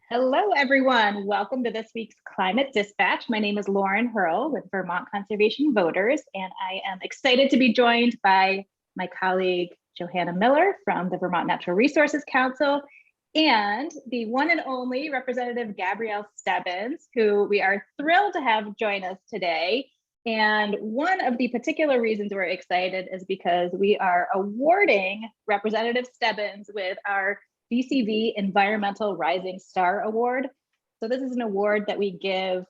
Hello, everyone. Welcome to this week's Climate Dispatch. My name is Lauren Hurl with Vermont Conservation Voters, and I am excited to be joined by my colleague, Johanna Miller from the Vermont Natural Resources Council, and the one and only Representative Gabrielle Stebbins, who we are thrilled to have join us today. And one of the particular reasons we're excited is because we are awarding Representative Stebbins with our DCV Environmental Rising Star Award. So this is an award that we give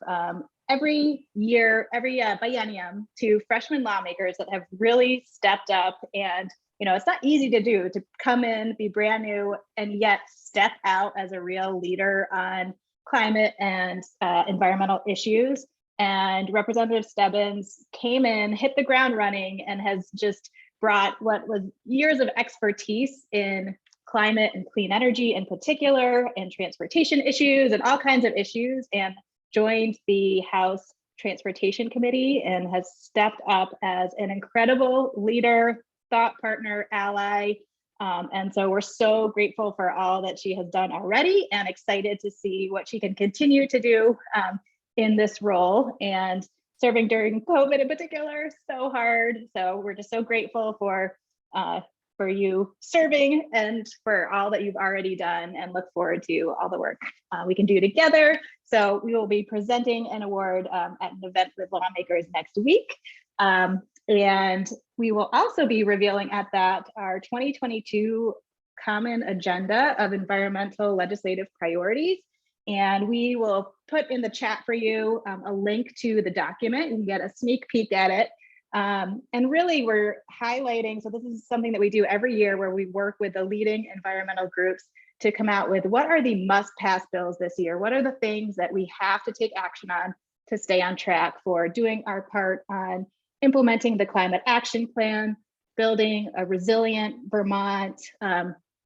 every year, every biennium to freshman lawmakers that have really stepped up. And it's not easy to do, to come in, be brand new, and yet step out as a real leader on climate and environmental issues. And Representative Stebbins came in, hit the ground running, and has just brought what was years of expertise in climate and clean energy in particular, and transportation issues and all kinds of issues, and joined the House Transportation Committee and has stepped up as an incredible leader, thought partner, ally. And so we're so grateful for all that she has done already and excited to see what she can continue to do in this role, and serving during COVID in particular, so hard. So we're just so grateful for you serving and for all that you've already done, and look forward to all the work we can do together. So we will be presenting an award at an event with lawmakers next week. And we will also be revealing at that our 2022 Common Agenda of Environmental Legislative Priorities. And we will put in the chat for you a link to the document. You can get a sneak peek at it. And really we're highlighting, so this is something that we do every year where we work with the leading environmental groups to come out with what are the must-pass bills this year? What are the things that we have to take action on to stay on track for doing our part on implementing the climate action plan, building a resilient Vermont,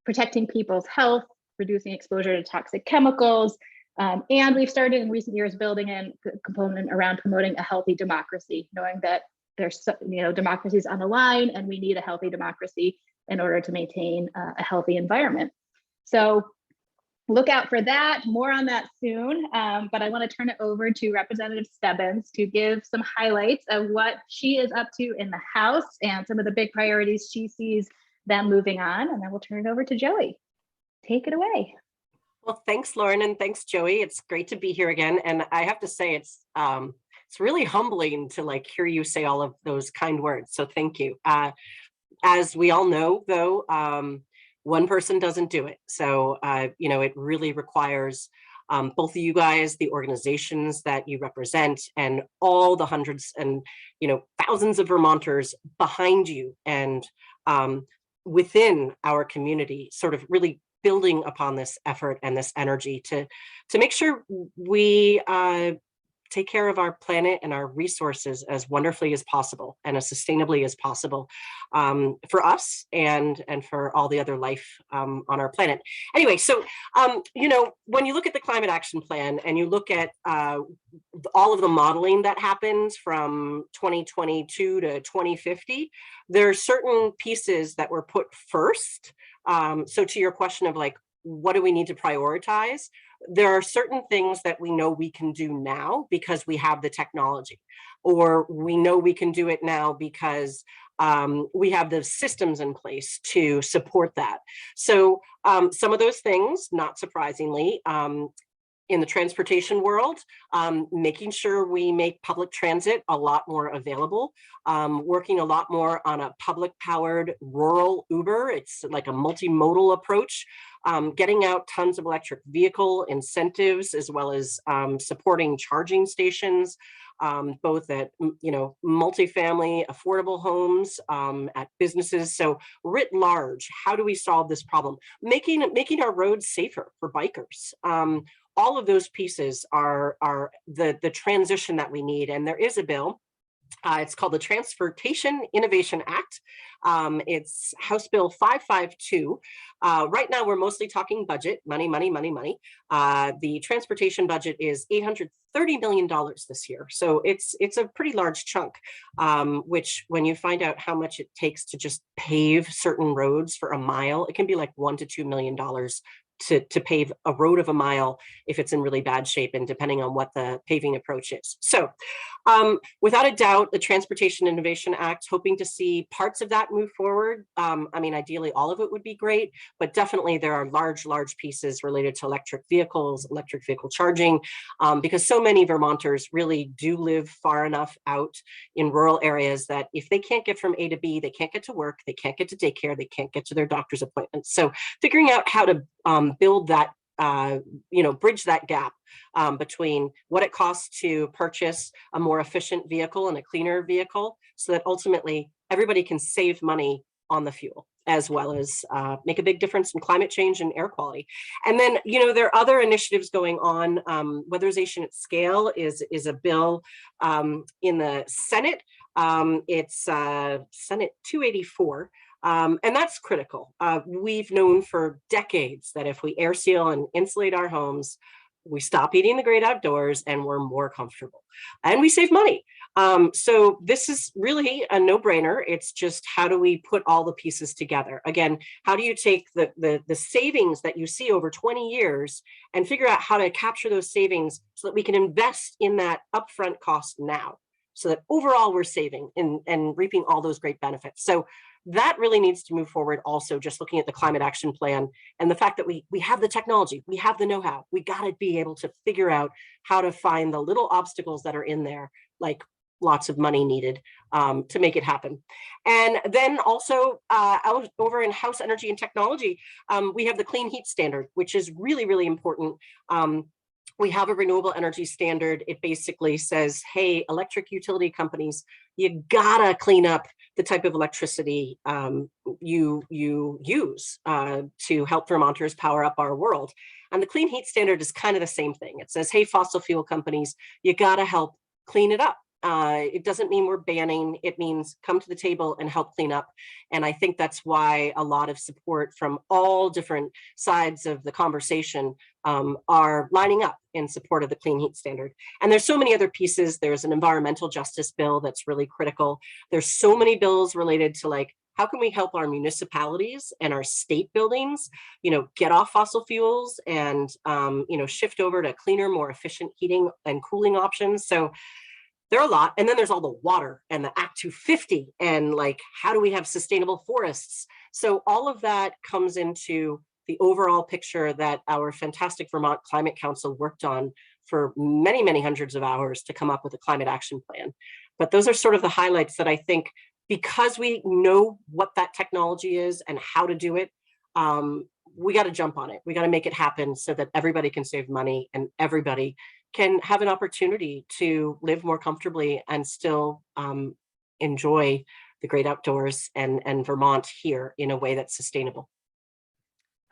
protecting people's health, reducing exposure to toxic chemicals. And we've started in recent years building in a component around promoting a healthy democracy, knowing that there's democracies on the line, and we need a healthy democracy in order to maintain a healthy environment. So look out for that, more on that soon. But I want to turn it over to Representative Stebbins to give some highlights of what she is up to in the House and some of the big priorities she sees them moving on. And then we'll turn it over to Joey. Take it away. Well, thanks, Lauren, and thanks, Joey. It's great to be here again. And I have to say, it's really humbling to hear you say all of those kind words. So thank you. As we all know, though, one person doesn't do it. So, it really requires both of you guys, the organizations that you represent, and all the hundreds and, thousands of Vermonters behind you and within our community, sort of really building upon this effort and this energy to make sure we take care of our planet and our resources as wonderfully as possible and as sustainably as possible for us and for all the other life on our planet. Anyway, so, when you look at the climate action plan and you look at all of the modeling that happens from 2022 to 2050, there are certain pieces that were put first. So to your question of what do we need to prioritize? There are certain things that we know we can do now because we have the technology, or we know we can do it now because we have the systems in place to support that. So some of those things, not surprisingly, in the transportation world, making sure we make public transit a lot more available, working a lot more on a public powered rural Uber. It's like a multimodal approach, getting out tons of electric vehicle incentives, as well as supporting charging stations, both at multifamily affordable homes, at businesses. So writ large, how do we solve this problem? Making our roads safer for bikers. All of those pieces are the transition that we need. And there is a bill. It's called the Transportation Innovation Act. It's House Bill 552. Right now, we're mostly talking budget, money. The transportation budget is $830 million this year. So it's a pretty large chunk, which when you find out how much it takes to just pave certain roads for a mile, it can be like $1 to $2 million to pave a road of a mile if it's in really bad shape, and depending on what the paving approach is. So without a doubt, the Transportation Innovation Act, hoping to see parts of that move forward. I mean, ideally, all of it would be great, but definitely there are large pieces related to electric vehicles, electric vehicle charging, because so many Vermonters really do live far enough out in rural areas that if they can't get from A to B, they can't get to work, they can't get to daycare, they can't get to their doctor's appointments. So figuring out how to build that, bridge that gap between what it costs to purchase a more efficient vehicle and a cleaner vehicle, so that ultimately everybody can save money on the fuel, as well as make a big difference in climate change and air quality. And then, there are other initiatives going on. Weatherization at scale is a bill in the Senate. It's Senate 284. And that's critical. We've known for decades that if we air seal and insulate our homes, we stop eating the great outdoors and we're more comfortable and we save money. So this is really a no-brainer. It's just, how do we put all the pieces together? Again, how do you take the savings that you see over 20 years and figure out how to capture those savings so that we can invest in that upfront cost now, so that overall we're saving and reaping all those great benefits. So that really needs to move forward. Also, just looking at the climate action plan and the fact that we have the technology, we have the know-how, we got to be able to figure out how to find the little obstacles that are in there, like lots of money needed to make it happen. And then also out over in House Energy and Technology, we have the Clean Heat Standard, which is really important. We have a renewable energy standard. It basically says, hey, electric utility companies, you gotta clean up the type of electricity you use to help Vermonters power up our world. And the Clean Heat Standard is kind of the same thing. It says, hey, fossil fuel companies, you gotta help clean it up. It doesn't mean we're banning, it means come to the table and help clean up. And I think that's why a lot of support from all different sides of the conversation are lining up in support of the Clean Heat Standard. And there's so many other pieces. There's an environmental justice bill that's really critical. There's so many bills related to, like, how can we help our municipalities and our state buildings, get off fossil fuels and, shift over to cleaner, more efficient heating and cooling options. So there are a lot. And then there's all the water and the Act 250 and, like, how do we have sustainable forests? So all of that comes into the overall picture that our fantastic Vermont Climate Council worked on for many hundreds of hours to come up with a climate action plan. But those are sort of the highlights that I think, because we know what that technology is and how to do it, we got to jump on it. We got to make it happen so that everybody can save money and everybody can have an opportunity to live more comfortably and still enjoy the great outdoors and Vermont here in a way that's sustainable.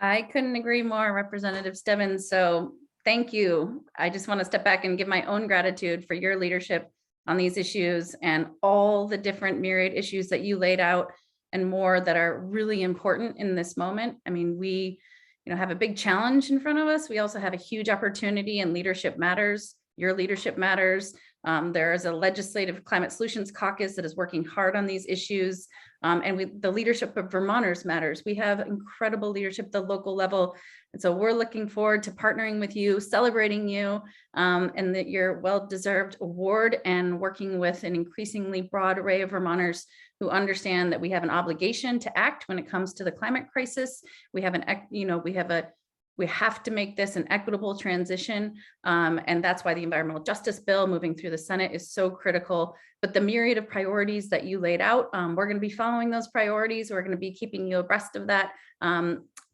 I couldn't agree more, Representative Stebbins. So thank you. I just want to step back and give my own gratitude for your leadership on these issues and all the different myriad issues that you laid out and more that are really important in this moment. I mean, we have a big challenge in front of us. We also have a huge opportunity, and leadership matters. Your leadership matters. There is a legislative climate solutions caucus that is working hard on these issues. And the leadership of Vermonters matters. We have incredible leadership at the local level. And so we're looking forward to partnering with you, celebrating you, and that your well-deserved award, and working with an increasingly broad array of Vermonters who understand that we have an obligation to act when it comes to the climate crisis. We have we have to make this an equitable transition. And that's why the environmental justice bill moving through the Senate is so critical. But the myriad of priorities that you laid out, we're going to be following those priorities. We're going to be keeping you abreast of that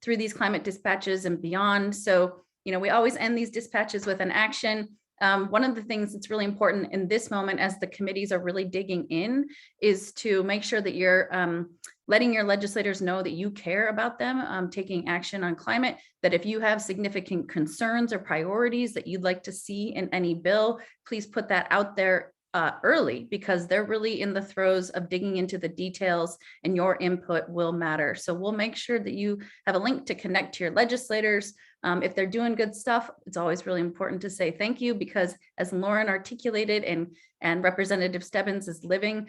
through these climate dispatches and beyond. So, we always end these dispatches with an action. One of the things that's really important in this moment, as the committees are really digging in, is to make sure that you're letting your legislators know that you care about them taking action on climate, that if you have significant concerns or priorities that you'd like to see in any bill, please put that out there early, because they're really in the throes of digging into the details, and your input will matter. So we'll make sure that you have a link to connect to your legislators. If they're doing good stuff, it's always really important to say thank you, because as Lauren articulated and Representative Stebbins is living,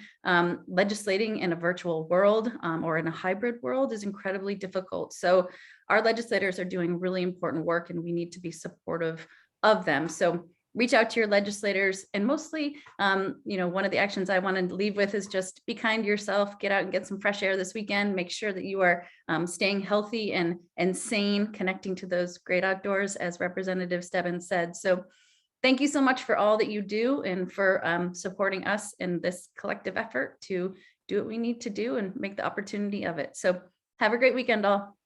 legislating in a virtual world or in a hybrid world is incredibly difficult. So our legislators are doing really important work and we need to be supportive of them. So reach out to your legislators, and mostly, one of the actions I wanted to leave with is just be kind to yourself, get out and get some fresh air this weekend, make sure that you are staying healthy and sane, connecting to those great outdoors, as Representative Stebbins said. So thank you so much for all that you do and for supporting us in this collective effort to do what we need to do and make the opportunity of it. So have a great weekend all.